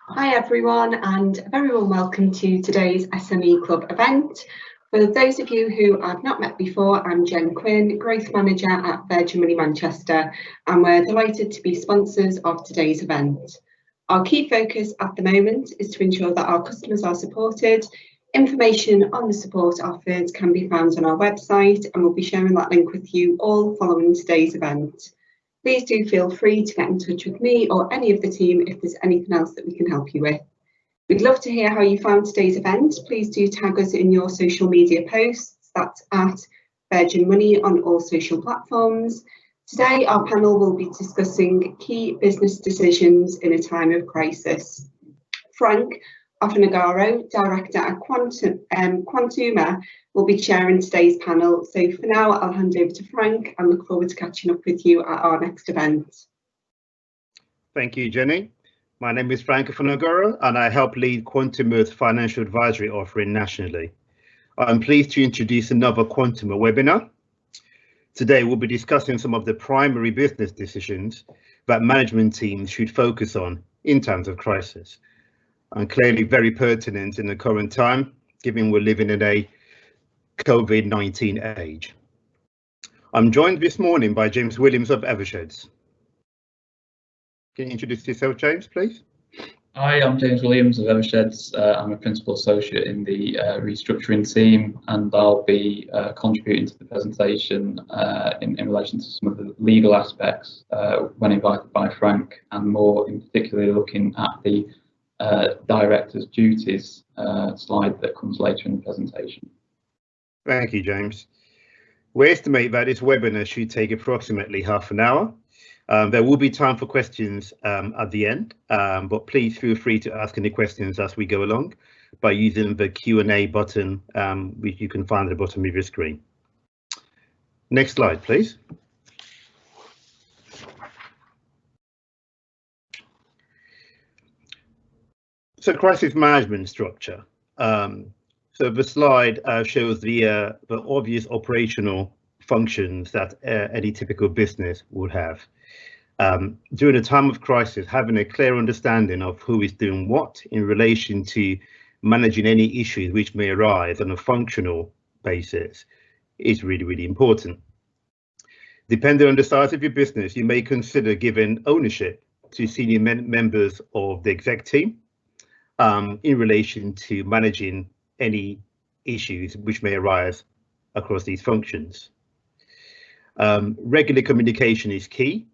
Hi everyone, and a very warm welcome to today's SME Club event. For those of you who I've not met before, I'm Jen Quinn, Growth Manager at Virgin Money Manchester, and we're delighted to be sponsors of today's event. Our key focus at the moment is to ensure that our customers are supported. Information on the support offered can be found on our website, and we'll be sharing that link with you all following today's event. Please do feel free to get in touch with me or any of the team if there's anything else that we can help you with. We'd love to hear how you found today's event. Please do tag us in your social media posts. That's at Virgin Money on all social platforms. Today, our panel will be discussing key business decisions in a time of crisis. Frank Ofonagoro, Director at Quantuma, will be chairing today's panel. So for now, I'll hand over to Frank and look forward to catching up with you at our next event. Thank you, Jenny. My name is Frank Ofonagoro, and I help lead Quantuma's financial advisory offering nationally. I'm pleased to introduce another Quantuma webinar. Today, we'll be discussing some of the primary business decisions that management teams should focus on in times of crisis, and clearly very pertinent in the current time, given we're living in a COVID-19 age. I'm joined this morning by James Williams of Eversheds. Can you introduce yourself, James, please? Hi, I'm James Williams of Eversheds. I'm a principal associate in the restructuring team, and I'll be contributing to the presentation in relation to some of the legal aspects when invited by Frank, and more in particular looking at the director's duties slide that comes later in the presentation. Thank you, James. We estimate that this webinar should take approximately half an hour. There will be time for questions at the end, but please feel free to ask any questions as we go along by using the Q&A button, which you can find at the bottom of your screen. Next slide, please. So crisis management structure. So the slide shows the obvious operational functions that any typical business would have. During a time of crisis, having a clear understanding of who is doing what in relation to managing any issues which may arise on a functional basis is really, really important. Depending on the size of your business, you may consider giving ownership to senior members of the exec team in relation to managing any issues which may arise across these functions. Regular communication is key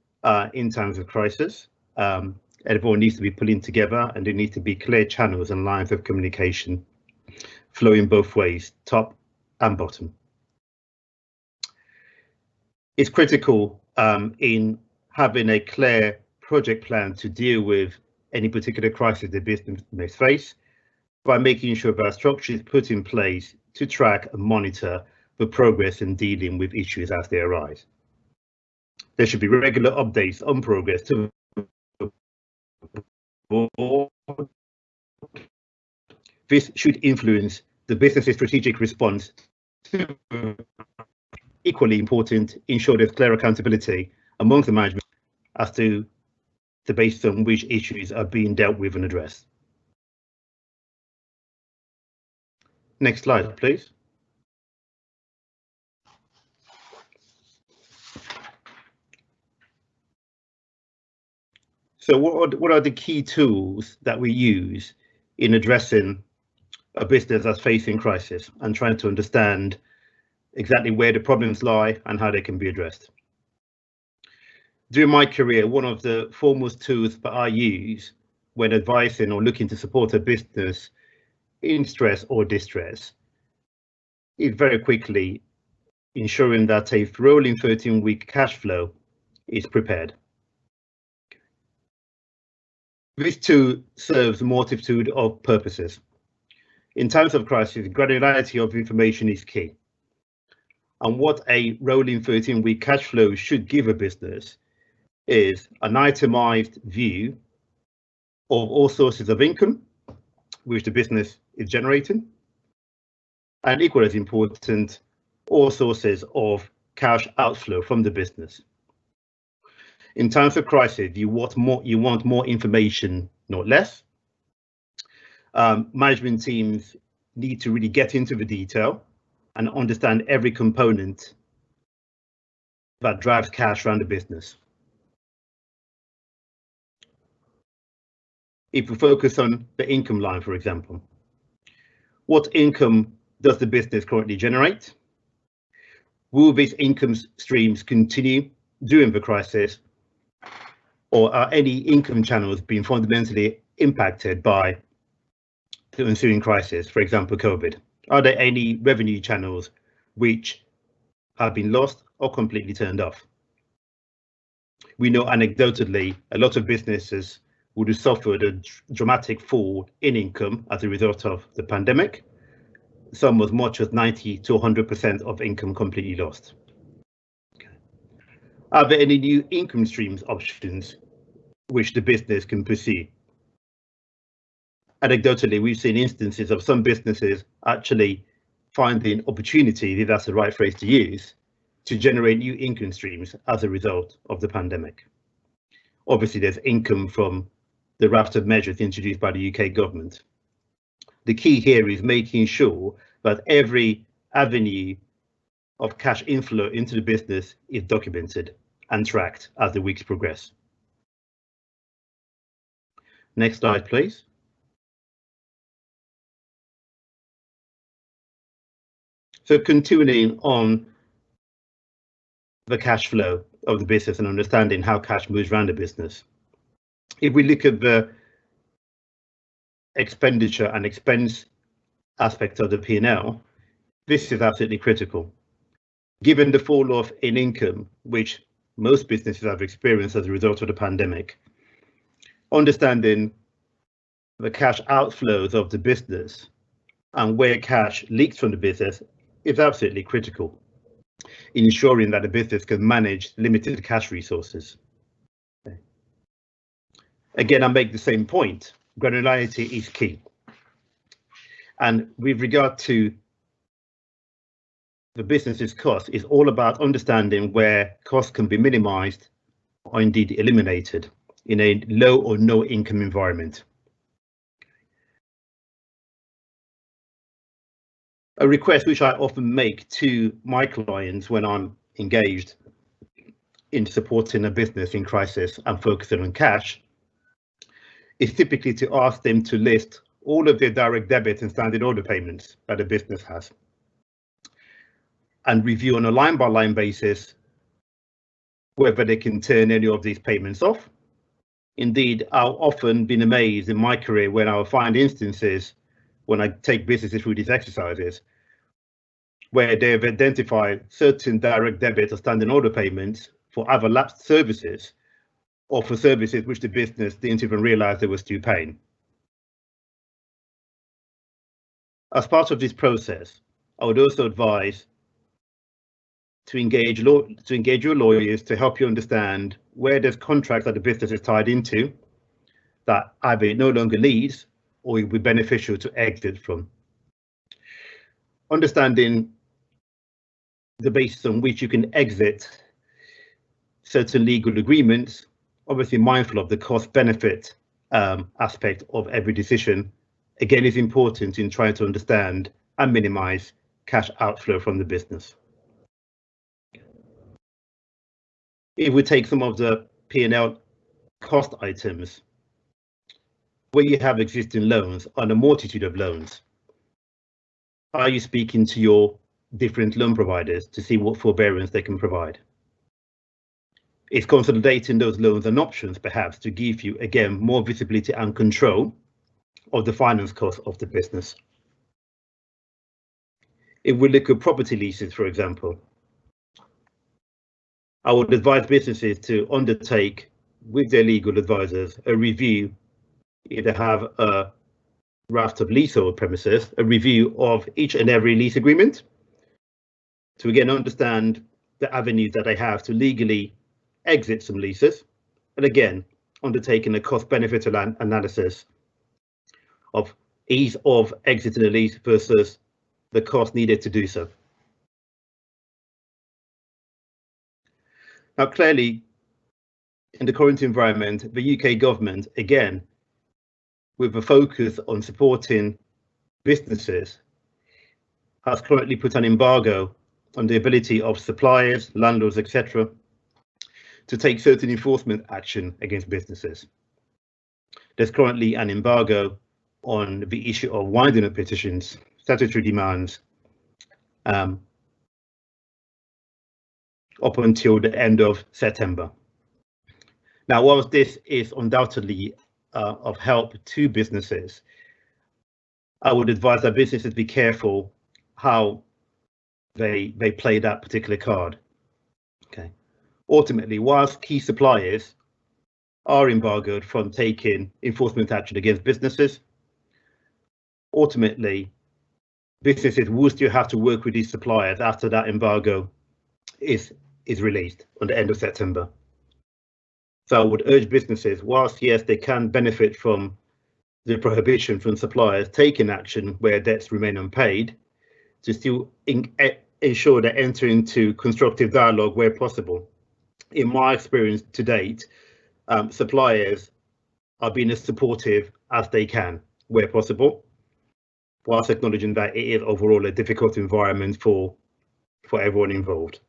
in times of crisis. Everyone needs to be pulling together, and there needs to be clear channels and lines of communication flowing both ways, top and bottom. It's critical in having a clear project plan to deal with any particular crisis the business may face, by making sure that structure is put in place to track and monitor the progress in dealing with issues as they arise. There should be regular updates on progress to the board. This should influence the business's strategic response. Equally important, ensure there's clear accountability amongst the management as to the basis on which issues are being dealt with and addressed. Next slide, please. So what are the key tools that we use in addressing a business that's facing crisis and trying to understand exactly where the problems lie and how they can be addressed? During my career, one of the foremost tools that I use when advising or looking to support a business in stress or distress is very quickly ensuring that a rolling 13-week cash flow is prepared. This tool serves a multitude of purposes. In times of crisis, granularity of information is key. And what a rolling 13-week cash flow should give a business is an itemized view of all sources of income which the business is generating, and equally as important, all sources of cash outflow from the business. In times of crisis, you want more information, not less, Management teams need to really get into the detail and understand every component that drives cash around the business. If we focus on the income line, for example, what income does the business currently generate? Will these income streams continue during the crisis, or are any income channels being fundamentally impacted by the ensuing crisis, for example, COVID? Are there any revenue channels which have been lost or completely turned off? We know anecdotally a lot of businesses would have suffered a dramatic fall in income as a result of the pandemic. Some as much as 90 to 100% of income completely lost. Are there any new income streams options which the business can pursue? Anecdotally, we've seen instances of some businesses actually finding opportunity, if that's the right phrase to use, to generate new income streams as a result of the pandemic. Obviously, there's income from the raft of measures introduced by the UK government. The key here is making sure that every avenue of cash inflow into the business is documented and tracked as the weeks progress. Next slide, please. So continuing on the cash flow of the business and understanding how cash moves around the business. If we look at the expenditure and expense aspect of the P&L, this is absolutely critical. Given the fall off in income, which most businesses have experienced as a result of the pandemic, understanding the cash outflows of the business and where cash leaks from the business is absolutely critical in ensuring that the business can manage limited cash resources. Again, I make the same point. Granularity is key. And with regard to the business's cost, it's all about understanding where costs can be minimized or indeed eliminated in a low or no income environment. A request which I often make to my clients when I'm engaged in supporting a business in crisis and focusing on cash is typically to ask them to list all of their direct debit and standing order payments that the business has and review on a line-by-line basis whether they can turn any of these payments off. Indeed, I've often been amazed in my career when I'll find instances when I take businesses through these exercises where they've identified certain direct debit or standing order payments for either lapsed services or for services which the business didn't even realize they were still paying. As part of this process, I would also advise to engage your lawyers to help you understand where there's contracts that the business is tied into that either it no longer needs or it would be beneficial to exit from. Understanding the basis on which you can exit certain legal agreements, obviously mindful of the cost benefit aspect of every decision, again, is important in trying to understand and minimize cash outflow from the business. If we take some of the P&L cost items, where you have existing loans on a multitude of loans, are you speaking to your different loan providers to see what forbearance they can provide? It's consolidating those loans and options perhaps to give you, again, more visibility and control of the finance cost of the business. If we look at property leases, for example, I would advise businesses to undertake with their legal advisors a review, if they have a raft of leasehold premises, a review of each and every lease agreement to again understand the avenues that they have to legally exit some leases, and again undertaking a cost benefit analysis of ease of exiting a lease versus the cost needed to do so. Now, clearly, in the current environment, the UK government, again, with a focus on supporting businesses, has currently put an embargo on the ability of suppliers, landlords, etc., to take certain enforcement action against businesses. There's currently an embargo on the issue of winding up petitions, statutory demands, up until the end of September. Now, whilst this is undoubtedly of help to businesses, I would advise that businesses be careful how they play that particular card. Okay. Ultimately, whilst key suppliers are embargoed from taking enforcement action against businesses, ultimately businesses will still have to work with these suppliers after that embargo is released on the end of September. So I would urge businesses, whilst yes, they can benefit from the prohibition from suppliers taking action where debts remain unpaid, to still ensure they enter into constructive dialogue where possible. In my experience to date, suppliers are being as supportive as they can where possible, whilst acknowledging that it is overall a difficult environment for everyone involved.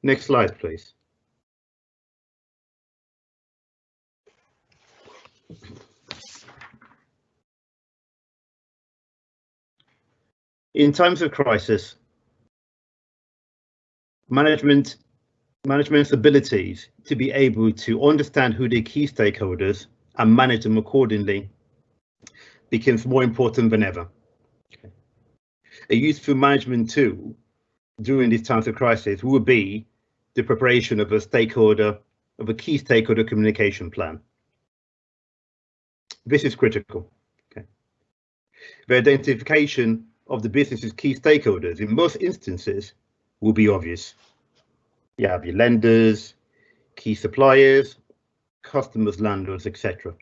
Next slide, please. In times of crisis, management's abilities to be able to understand who their key stakeholders and manage them accordingly becomes more important than ever. A useful management tool during these times of crisis will be the preparation of a key stakeholder communication plan. This is critical. Okay. The identification of the business's key stakeholders in most instances will be obvious. You have your lenders, key suppliers, customers, landlords, etc.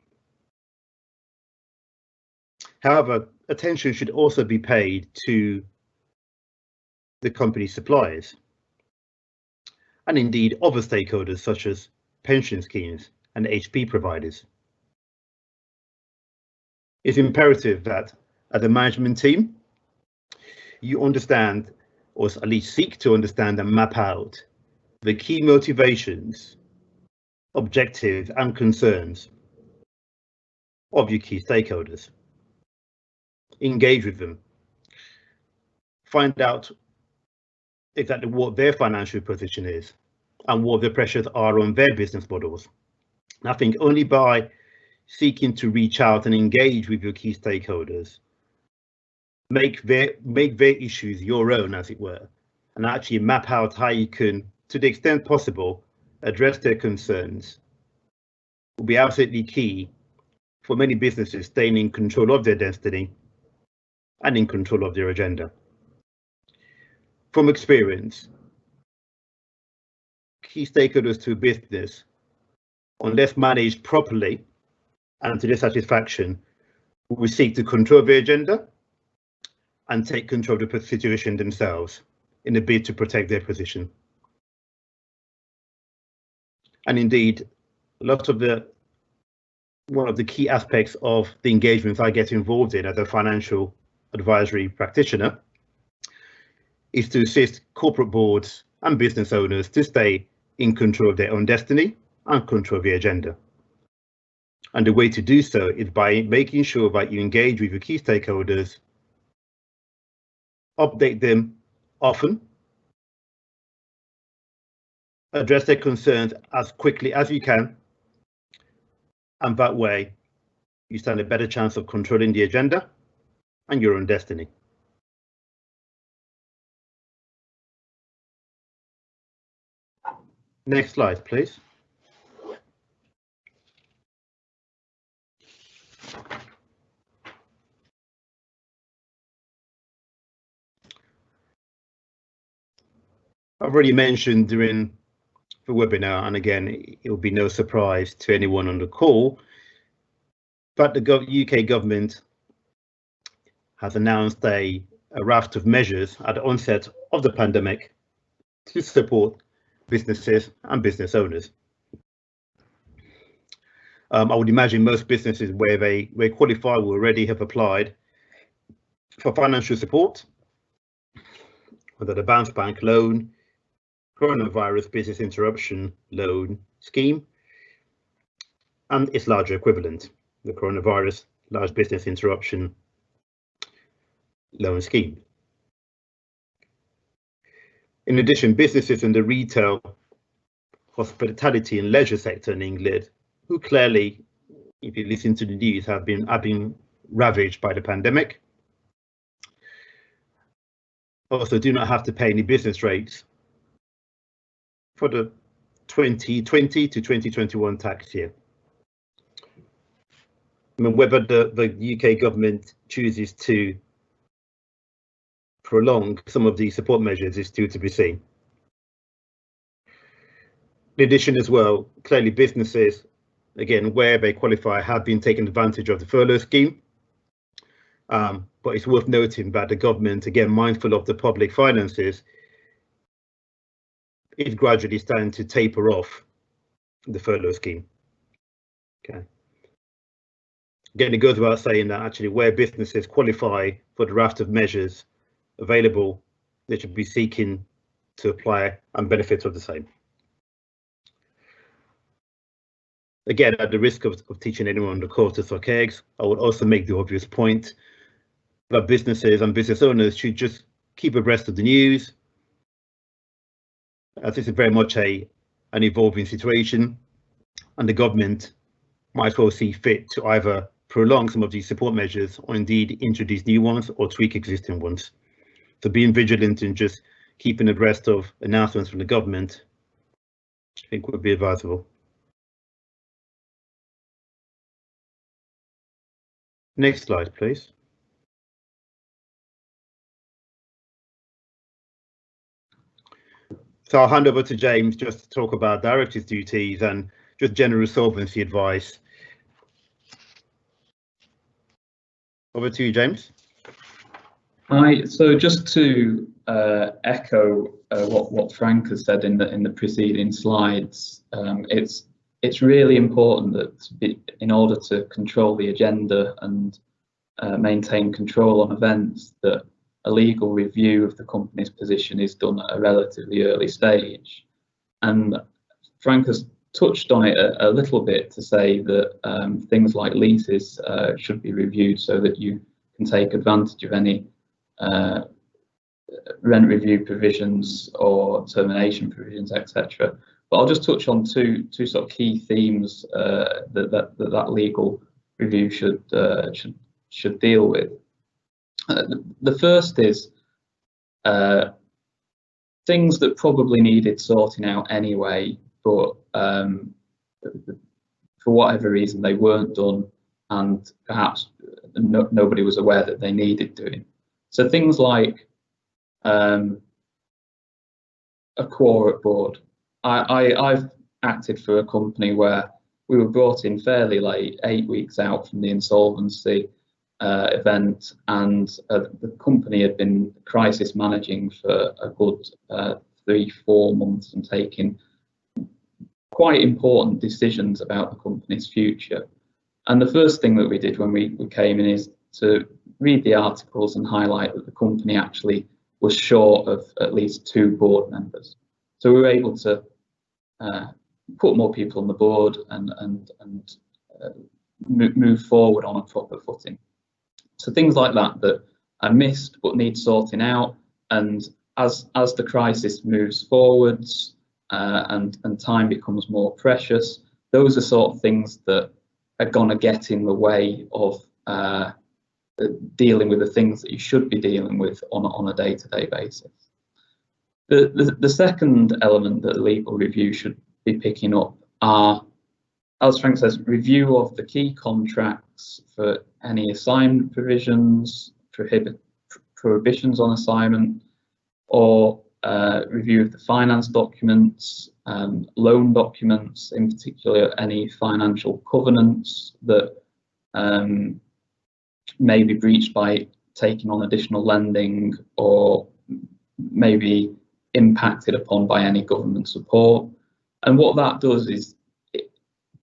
However, attention should also be paid to the company's suppliers, and indeed other stakeholders such as pension schemes and HP providers. It's imperative that as a management team, you understand, or at least seek to understand and map out the key motivations, objectives and concerns of your key stakeholders. Engage with them. Find out exactly what their financial position is and what the pressures are on their business models. And I think only by seeking to reach out and engage with your key stakeholders, make their issues your own, as it were, and actually map out how you can, to the extent possible, address their concerns, will be absolutely key for many businesses staying in control of their destiny and in control of their agenda. From experience, key stakeholders to a business, unless managed properly and to their satisfaction, will seek to control their agenda and take control of the situation themselves in a bid to protect their position. And indeed, one of the key aspects of the engagements I get involved in as a financial advisory practitioner is to assist corporate boards and business owners to stay in control of their own destiny and control of the agenda. And the way to do so is by making sure that you engage with your key stakeholders, update them often, address their concerns as quickly as you can, and that way you stand a better chance of controlling the agenda and your own destiny. Next slide, please. I've already mentioned during the webinar, and again, it will be no surprise to anyone on the call, but the UK government has announced a raft of measures at the onset of the pandemic to support businesses and business owners. I would imagine most businesses where they qualify will already have applied for financial support, whether the bounce bank loan, coronavirus business interruption loan scheme, and its larger equivalent, the coronavirus large business interruption loan scheme. In addition, businesses in the retail, hospitality and leisure sector in England, who clearly, if you listen to the news, have been ravaged by the pandemic, also do not have to pay any business rates for the 2020 to 2021 tax year. I mean, whether the UK government chooses to prolong some of these support measures is still to be seen. In addition as well, clearly businesses, again, where they qualify, have been taking advantage of the furlough scheme. But it's worth noting that the government, again, mindful of the public finances, is gradually starting to taper off the furlough scheme. Okay. Again, it goes without saying that actually where businesses qualify for the raft of measures available, they should be seeking to apply and benefit of the same. Again, at the risk of teaching anyone on the course to suck eggs, I would also make the obvious point that businesses and business owners should just keep abreast of the news, as this is very much an evolving situation, and the government might well see fit to either prolong some of these support measures or indeed introduce new ones or tweak existing ones. So being vigilant and just keeping abreast of announcements from the government, I think would be advisable. Next slide, please. So I'll hand over to James just to talk about directors' duties and just general solvency advice. Over to you, James. Hi. So just to echo what Frank has said in the preceding slides, it's really important that in order to control the agenda and maintain control on events, that a legal review of the company's position is done at a relatively early stage. And Frank has touched on it a little bit to say that things like leases should be reviewed so that you can take advantage of any rent review provisions or termination provisions, etc. But I'll just touch on two sort of key themes that legal review should deal with. The first is things that probably needed sorting out anyway, but for whatever reason they weren't done, and perhaps nobody was aware that they needed doing. So things like a quorum board. I've acted for a company where we were brought in fairly late, 8 weeks out from the insolvency event, and the company had been crisis managing for a good 3-4 months and taking quite important decisions about the company's future. And the first thing that we did when we came in is to read the articles and highlight that the company actually was short of at least 2 board members. So we were able to put more people on the board and move forward on a proper footing. So things like that are missed but need sorting out, and as the crisis moves forwards and time becomes more precious, those are sort of things that are going to get in the way of dealing with the things that you should be dealing with on a day-to-day basis. The second element that legal review should be picking up are, as Frank says, review of the key contracts for any assignment provisions, prohibitions on assignment, or review of the finance documents, loan documents, in particular any financial covenants that may be breached by taking on additional lending or may be impacted upon by any government support. And what that does is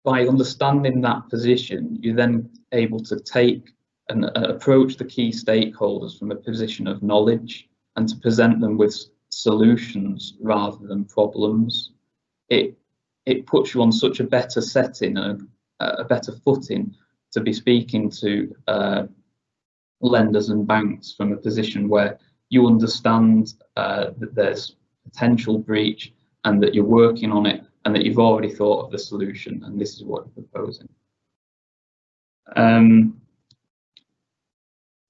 by understanding that position, you're then able to take and approach the key stakeholders from a position of knowledge and to present them with solutions rather than problems. It puts you on such a better setting and a better footing to be speaking to lenders and banks from a position where you understand that there's potential breach and that you're working on it and that you've already thought of the solution and this is what you're proposing.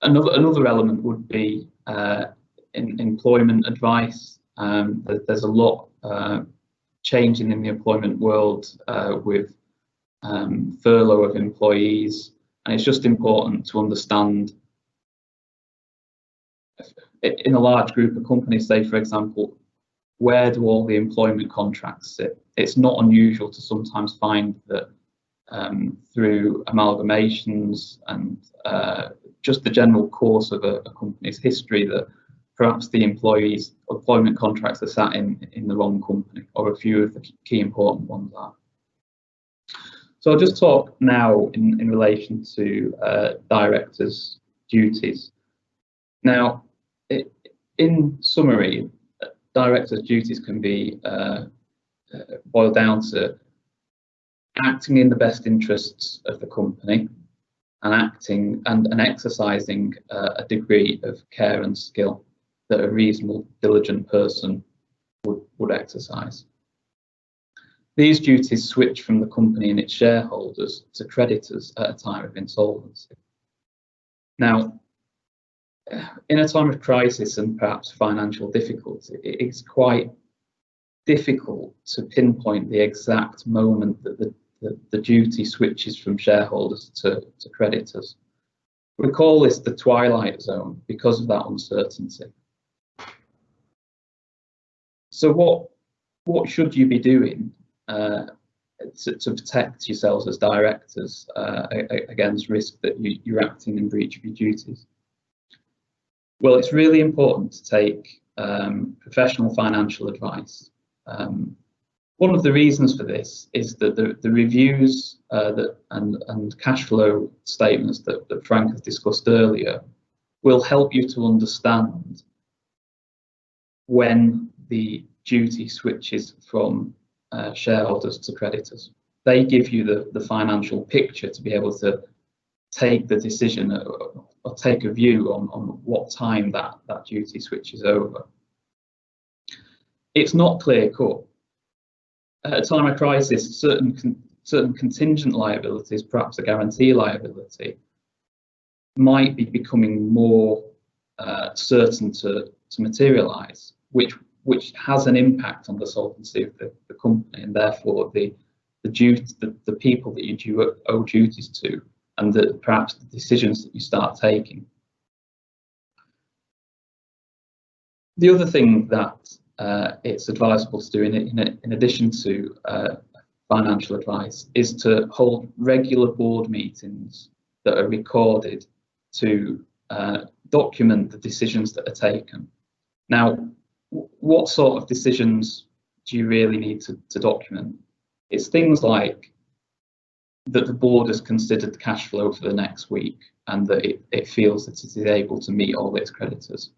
Another element would be in employment advice. There's a lot changing in the employment world with furlough of employees, and it's just important to understand in a large group of companies, say for example, where do all the employment contracts sit? It's not unusual to sometimes find that through amalgamations and just the general course of a company's history that perhaps the employees' employment contracts are sat in the wrong company, or a few of the key important ones are. So I'll just talk now in relation to directors' duties. Now, in summary, directors' duties can be boiled down to acting in the best interests of the company and acting and exercising a degree of care and skill that a reasonable, diligent person would exercise. These duties switch from the company and its shareholders to creditors at a time of insolvency. Now, in a time of crisis and perhaps financial difficulty, it's quite difficult to pinpoint the exact moment that the duty switches from shareholders to creditors. We call this the twilight zone because of that uncertainty. So what should you be doing to protect yourselves as directors against risk that you're acting in breach of your duties? Well, it's really important to take professional financial advice. One of the reasons for this is that the reviews and cash flow statements that Frank has discussed earlier will help you to understand when the duty switches from shareholders to creditors. They give you the financial picture to be able to take the decision or take a view on what time that duty switches over. It's not clear cut. At a time of crisis, certain contingent liabilities, perhaps a guarantee liability, might be becoming more certain to materialise, which has an impact on the solvency of the company and therefore the people that you owe duties to, and perhaps the decisions that you start taking. The other thing that it's advisable to do in addition to financial advice is to hold regular board meetings that are recorded to document the decisions that are taken. Now, what sort of decisions do you really need to document? It's things like that the board has considered the cash flow for the next week and that it feels that it is able to meet all its creditors.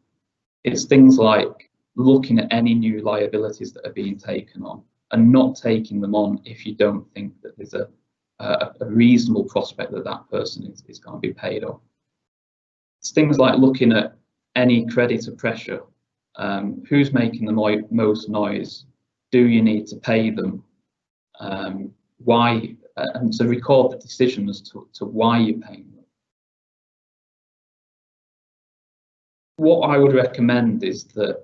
It's things like looking at any new liabilities that are being taken on and not taking them on if you don't think that there's a reasonable prospect that that person is going to be paid off. It's things like looking at any creditor pressure. Who's making the most noise? Do you need to pay them? Why? And to record the decision as to why you're paying them. What I would recommend is that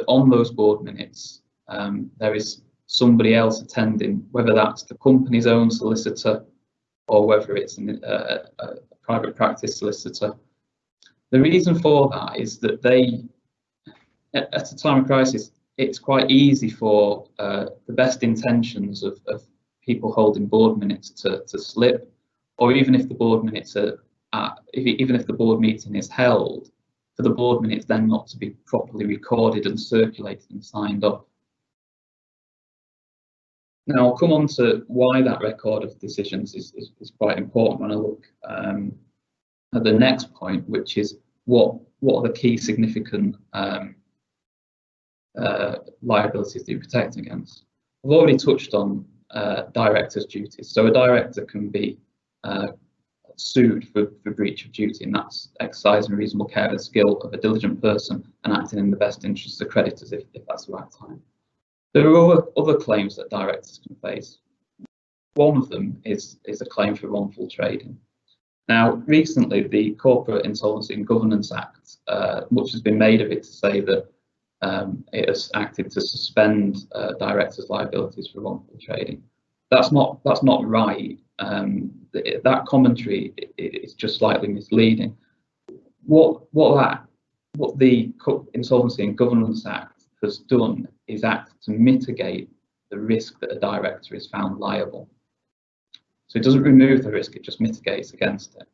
on those board minutes, there is somebody else attending, whether that's the company's own solicitor or whether it's a private practice solicitor. The reason for that is that at a time of crisis, it's quite easy for the best intentions of people holding board minutes to slip, or even if the board minutes are even if the board meeting is held, for the board minutes then not to be properly recorded and circulated and signed off. Now I'll come on to why that record of decisions is quite important when I look at the next point, which is what are the key significant liabilities that you protect against. I've already touched on directors' duties. So a director can be sued for breach of duty, and that's exercising reasonable care and skill of a diligent person and acting in the best interests of creditors if that's the right time. There are other claims that directors can face. One of them is a claim for wrongful trading. Now, recently, the Corporate Insolvency and Governance Act, much has been made of it to say that it has acted to suspend directors' liabilities for wrongful trading. That's not right. That commentary is just slightly misleading. What the Insolvency and Governance Act has done is act to mitigate the risk that a director is found liable. So it doesn't remove the risk, it just mitigates against it.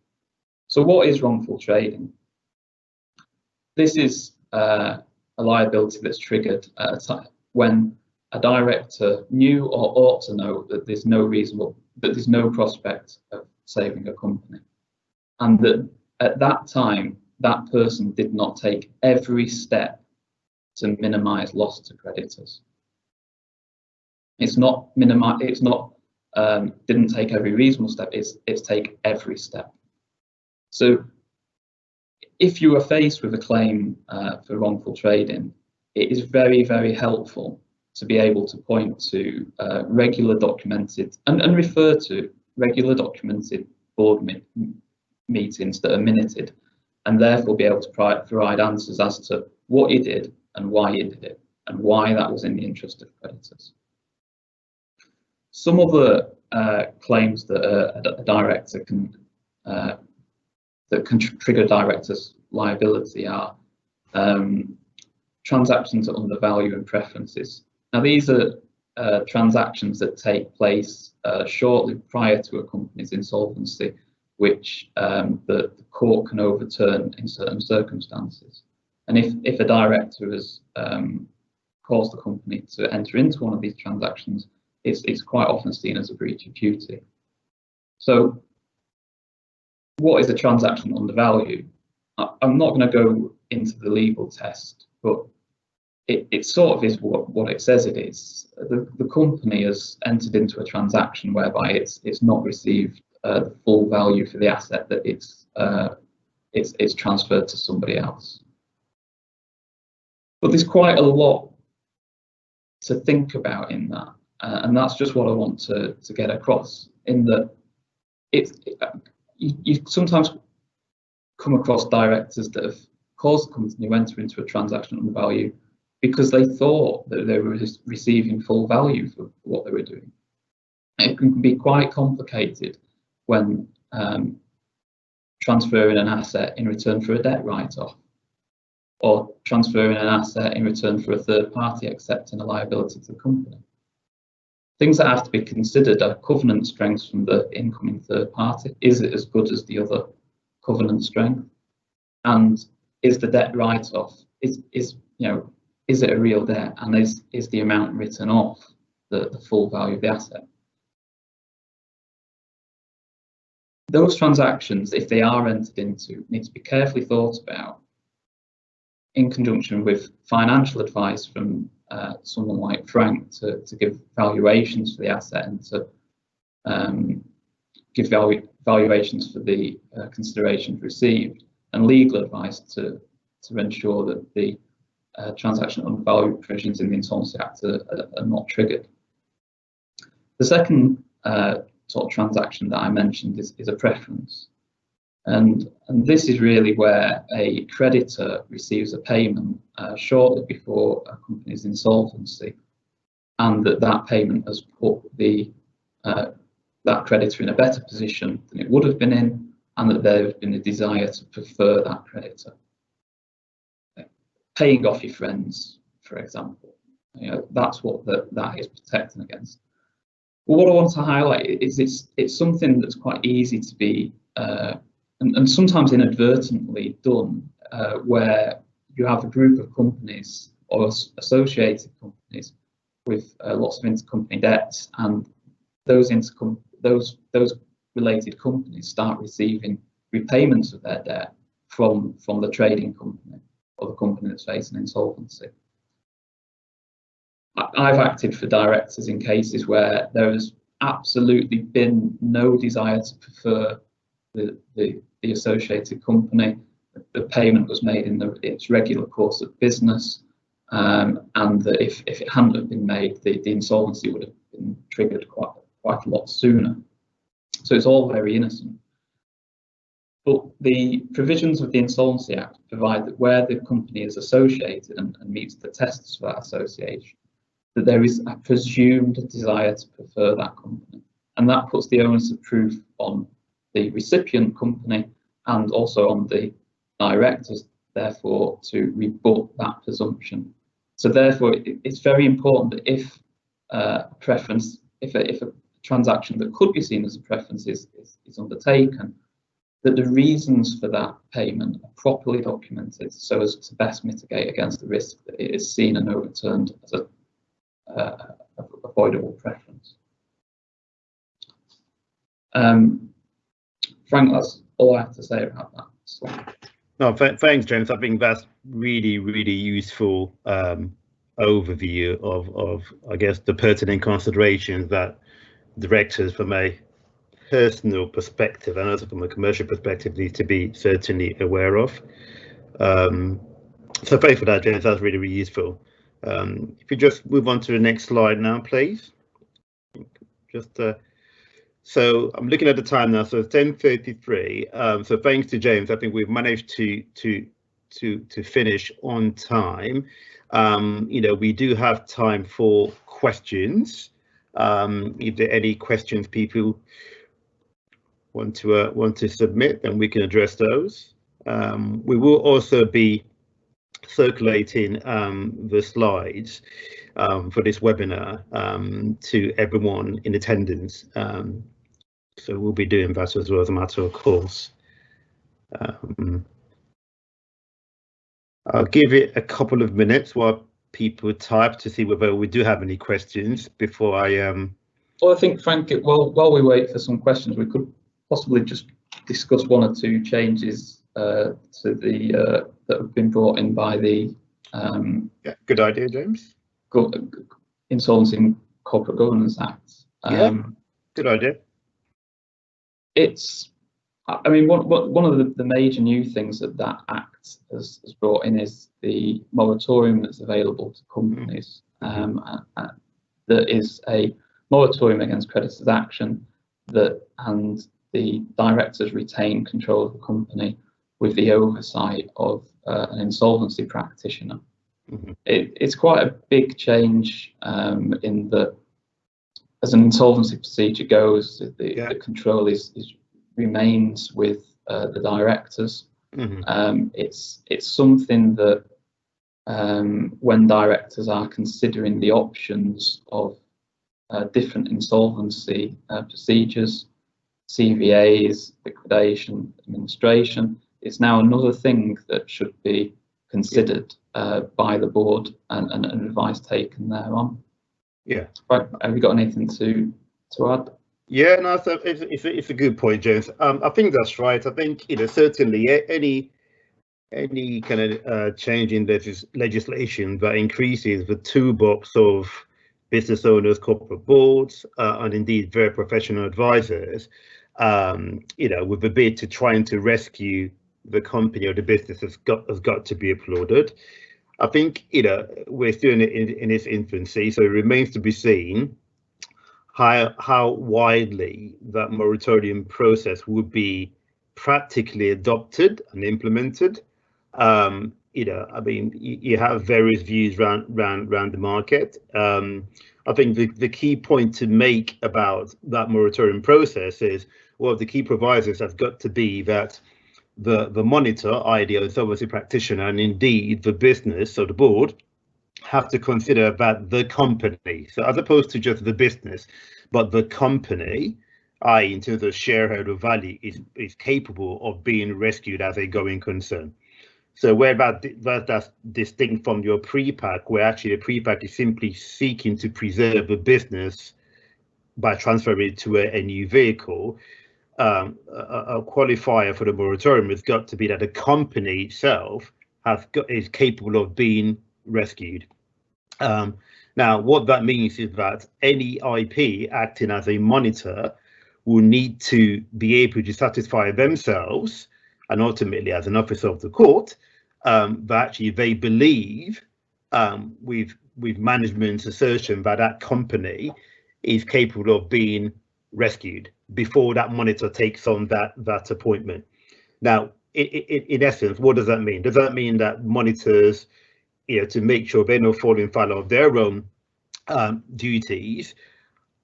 So what is wrongful trading? This is a liability that's triggered at a time when a director knew or ought to know that there's no prospect of saving a company, and that at that time that person did not take every step to minimise loss to creditors. It's not didn't take every reasonable step. It's take every step. So if you are faced with a claim for wrongful trading, it is very, very helpful to be able to point to regular documented and refer to regular documented board meetings that are minuted, and therefore be able to provide answers as to what he did and why he did it and why that was in the interest of creditors. Some other claims that a director can trigger director's liability are transactions that undervalue and preferences. Now, these are transactions that take place shortly prior to a company's insolvency, which the court can overturn in certain circumstances. And if a director has caused the company to enter into one of these transactions, it's quite often seen as a breach of duty. So what is a transaction undervalue? I'm not going to go into the legal test, but it sort of is what it says it is. The company has entered into a transaction whereby it's not received the full value for the asset that it's transferred to somebody else. But there's quite a lot to think about in that, and that's just what I want to get across. In that, you sometimes come across directors that have caused the company to enter into a transaction undervalue because they thought that they were receiving full value for what they were doing. It can be quite complicated when transferring an asset in return for a debt write-off, or transferring an asset in return for a third party accepting a liability to the company. Things that have to be considered are covenant strengths from the incoming third party. Is it as good as the other covenant strength? And is the debt write-off, is it a real debt, and is the amount written off the full value of the asset? Those transactions, if they are entered into, need to be carefully thought about in conjunction with financial advice from someone like Frank to give valuations for the asset and to give valuations for the considerations received, and legal advice to ensure that the transaction undervalue provisions in the Insolvency Act are not triggered. The second sort of transaction that I mentioned is a preference. And this is really where a creditor receives a payment shortly before a company's insolvency, and that payment has put that creditor in a better position than it would have been in, and that there has been a desire to prefer that creditor. Paying off your friends, for example, that's what that is protecting against. But what I want to highlight is it's something that's quite easy to be and sometimes inadvertently done, where you have a group of companies or associated companies with lots of intercompany debts, and those related companies start receiving repayments of their debt from the trading company or the company that's facing insolvency. I've acted for directors in cases where there has absolutely been no desire to prefer the associated company. The payment was made in its regular course of business, and that if it hadn't have been made, the insolvency would have been triggered quite a lot sooner. So it's all very innocent. But the provisions of the Insolvency Act provide that where the company is associated and meets the tests for that association, that there is a presumed desire to prefer that company. And that puts the onus of proof on the recipient company and also on the directors, therefore, to rebut that presumption. So therefore, it's very important that if a transaction that could be seen as a preference is undertaken, that the reasons for that payment are properly documented so as to best mitigate against the risk that it is seen and overturned as a avoidable preference. Frank, that's all I have to say about that. So. No, thanks, James. I think that's really, really useful overview of, I guess, the pertinent considerations that directors from a personal perspective and also from a commercial perspective need to be certainly aware of. So thanks for that, James. That's really, really useful. If you just move on to the next slide now, please. So I'm looking at the time now, so it's 10:33. So thanks to James, I think we've managed to finish on time. We do have time for questions. If there are any questions people want to submit, then we can address those. We will also be circulating the slides for this webinar to everyone in attendance. So we'll be doing that as well as a matter of course. I'll give it a couple of minutes while people type to see whether we do have any questions before I Well, I think, Frank, while we wait for some questions, we could possibly just discuss one or two changes to the that have been brought in by the yeah, good idea, James. Insolvency and Corporate Governance Act. Yeah, good idea. I mean, one of the major new things that Act has brought in is the moratorium that's available to companies. That is a moratorium against creditors' action, and the directors retain control of the company with the oversight of an insolvency practitioner. It's quite a big change in that, as an insolvency procedure goes, the control remains with the directors. It's something that when directors are considering the options of different insolvency procedures, CVAs, liquidation, administration, it's now another thing that should be considered by the board and advice taken thereon. Yeah. Right. Have you got anything to add? Yeah, no, so it's a good point, James. I think that's right. I think certainly any kind of change in legislation that increases the toolbox of business owners, corporate boards, and indeed very professional advisors, with a bid to trying to rescue the company or the business has got to be applauded. I think we're still in its infancy, so it remains to be seen how widely that moratorium process would be practically adopted and implemented. I mean, you have various views around the market. I think the key point to make about that moratorium process is, well, the key provisos have got to be that the monitor, i.e. the insolvency practitioner, and indeed the business or the board have to consider that the company, so as opposed to just the business, but the company, i.e. in terms of shareholder value, is capable of being rescued as a going concern. So where that's distinct from your pre-pack, where actually a pre-pack is simply seeking to preserve a business by transferring it to a new vehicle. A qualifier for the moratorium has got to be that the company itself is capable of being rescued. Now, what that means is that any IP acting as a monitor will need to be able to satisfy themselves, and ultimately as an officer of the court, that actually they believe, with management's assertion that that company is capable of being rescued before that monitor takes on that appointment. Now, in essence, what does that mean? Does that mean that monitors, to make sure they're not falling foul of their own duties,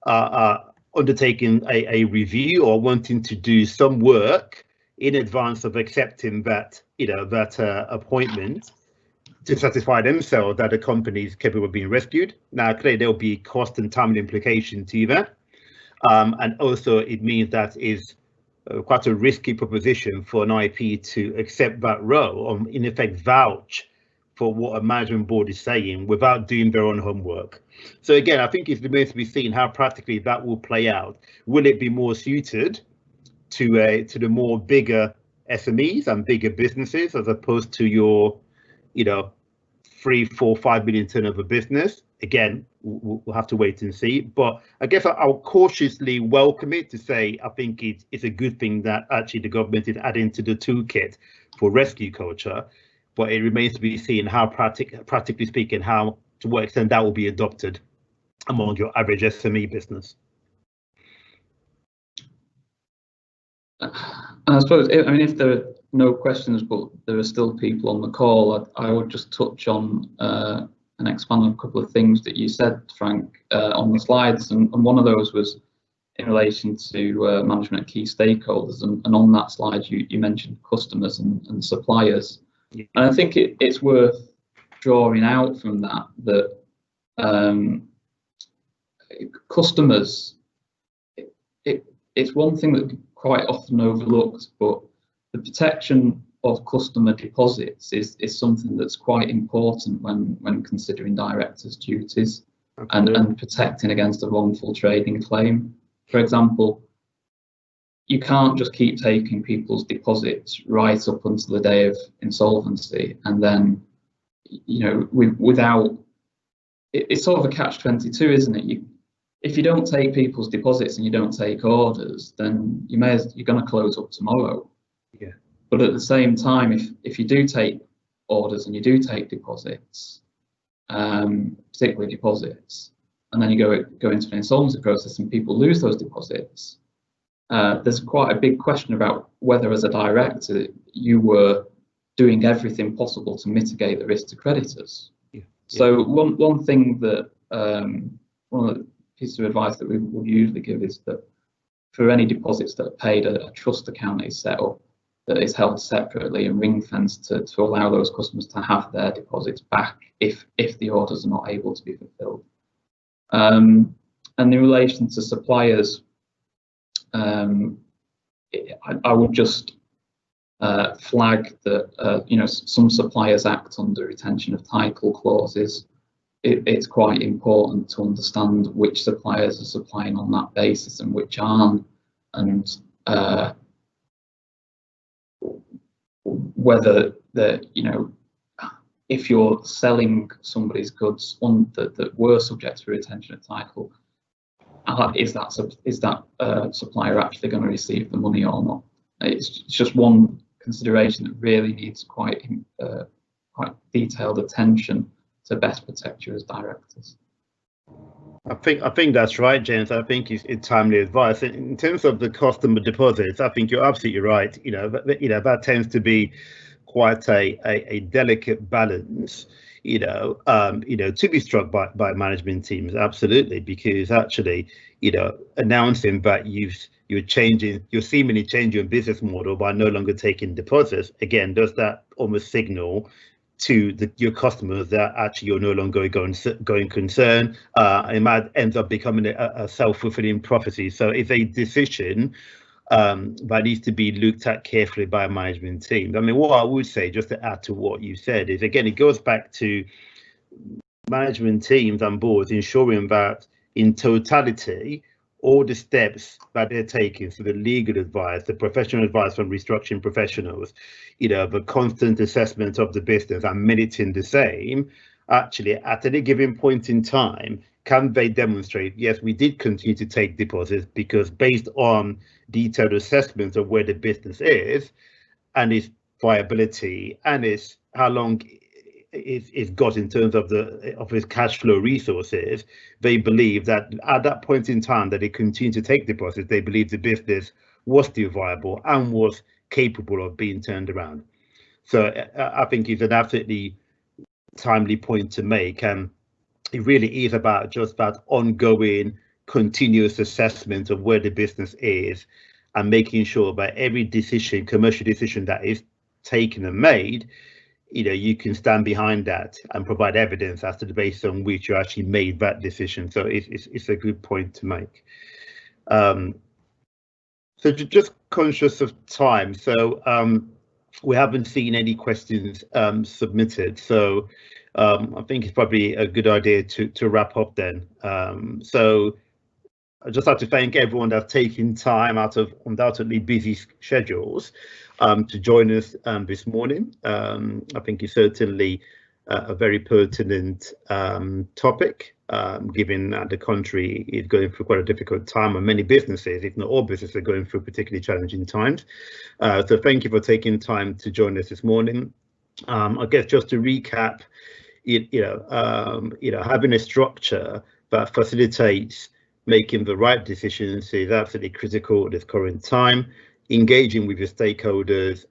are undertaking a review or wanting to do some work in advance of accepting that appointment to satisfy themselves that the company is capable of being rescued? Now, clearly there'll be cost and time implication to that, and also it means that is quite a risky proposition for an IP to accept that role, or in effect vouch for what a management board is saying without doing their own homework. So again, I think it remains to be seen how practically that will play out. Will it be more suited to the more bigger SMEs and bigger businesses as opposed to your 3, 4, 5 million turnover business? Again, we'll have to wait and see. But I guess I'll cautiously welcome it to say I think it's a good thing that actually the government is adding to the toolkit for rescue culture. But it remains to be seen how practically speaking, to what extent that will be adopted among your average SME business. I suppose, if there are no questions, but there are still people on the call, I would just touch on and expand on a couple of things that you said, Frank, on the slides. And one of those was in relation to management of key stakeholders. And on that slide, you mentioned customers and suppliers. Yeah. And I think it's worth drawing out from that customers, it's one thing that quite often overlooked, but the protection of customer deposits is something that's quite important when considering directors' duties and protecting against a wrongful trading claim. For example, you can't just keep taking people's deposits right up until the day of insolvency, and then, without, it's sort of a catch-22, isn't it? If you don't take people's deposits and you don't take orders, then you're going to close up tomorrow. Yeah. But at the same time, if you do take orders and you do take deposits, particularly deposits, and then you go into an insolvency process and people lose those deposits, there's quite a big question about whether, as a director, you were doing everything possible to mitigate the risk to creditors. Yeah. So one thing that one of the pieces of advice that we will usually give is that for any deposits that are paid, a trust account is set up that is held separately and ring-fenced to allow those customers to have their deposits back if the orders are not able to be fulfilled. And in relation to suppliers, I would just flag that some suppliers act under retention of title clauses. It's quite important to understand which suppliers are supplying on that basis and which aren't, and whether if you're selling somebody's goods that were subject to retention of title, is that supplier actually going to receive the money or not? It's just one consideration that really needs quite detailed attention to best protect you as directors. I think that's right, James. I think it's timely advice. In terms of the customer deposits, I think you're absolutely right. That tends to be quite a delicate balance. To be struck by management teams, absolutely, because actually, announcing that you're seemingly changing your business model by no longer taking deposits, again, does that almost signal to your customers that actually you're no longer a going concern, and it might end up becoming a self-fulfilling prophecy. So it's a decision but needs to be looked at carefully by management teams. I mean, what I would say, just to add to what you said, is again, it goes back to management teams and boards ensuring that in totality, all the steps that they're taking, so the legal advice, the professional advice from restructuring professionals, the constant assessment of the business and minuting the same, actually at any given point in time, can they demonstrate, yes, we did continue to take deposits because based on detailed assessments of where the business is and its viability and its how long it's got in terms of its cash flow resources, they believe that at that point in time that they continue to take deposits, they believe the business was still viable and was capable of being turned around. So I think it's an absolutely timely point to make, and it really is about just that ongoing continuous assessment of where the business is and making sure that every decision, commercial decision that is taken and made, you can stand behind that and provide evidence as to the basis on which you actually made that decision. So it's a good point to make. So just conscious of time, so we haven't seen any questions submitted, so I think it's probably a good idea to wrap up then. So I'd just like to thank everyone that's taken time out of undoubtedly busy schedules to join us this morning. I think it's certainly a very pertinent topic, given that the country is going through quite a difficult time, and many businesses, if not all businesses, are going through particularly challenging times. So thank you for taking time to join us this morning. I guess just to recap, having a structure that facilitates making the right decisions is absolutely critical at this current time. Engaging with your stakeholders,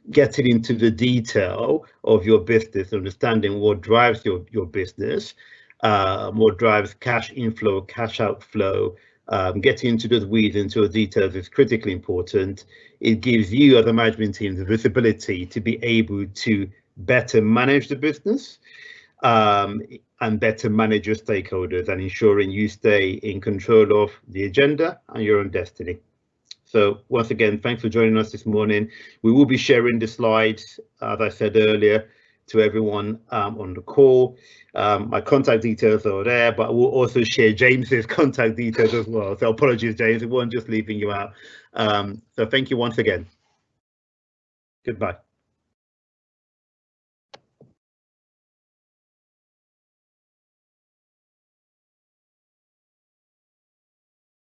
getting into the detail of your business, understanding what drives your business, what drives cash inflow, cash outflow, getting into those weeds, into the details is critically important. It gives you as a management team the visibility to be able to better manage the business and better manage your stakeholders, and ensuring you stay in control of the agenda and your own destiny. So once again, thanks for joining us this morning. We will be sharing the slides, as I said earlier, to everyone on the call. My contact details are there, but we'll also share James's contact details as well. So apologies, James, we weren't just leaving you out. So thank you once again. Goodbye.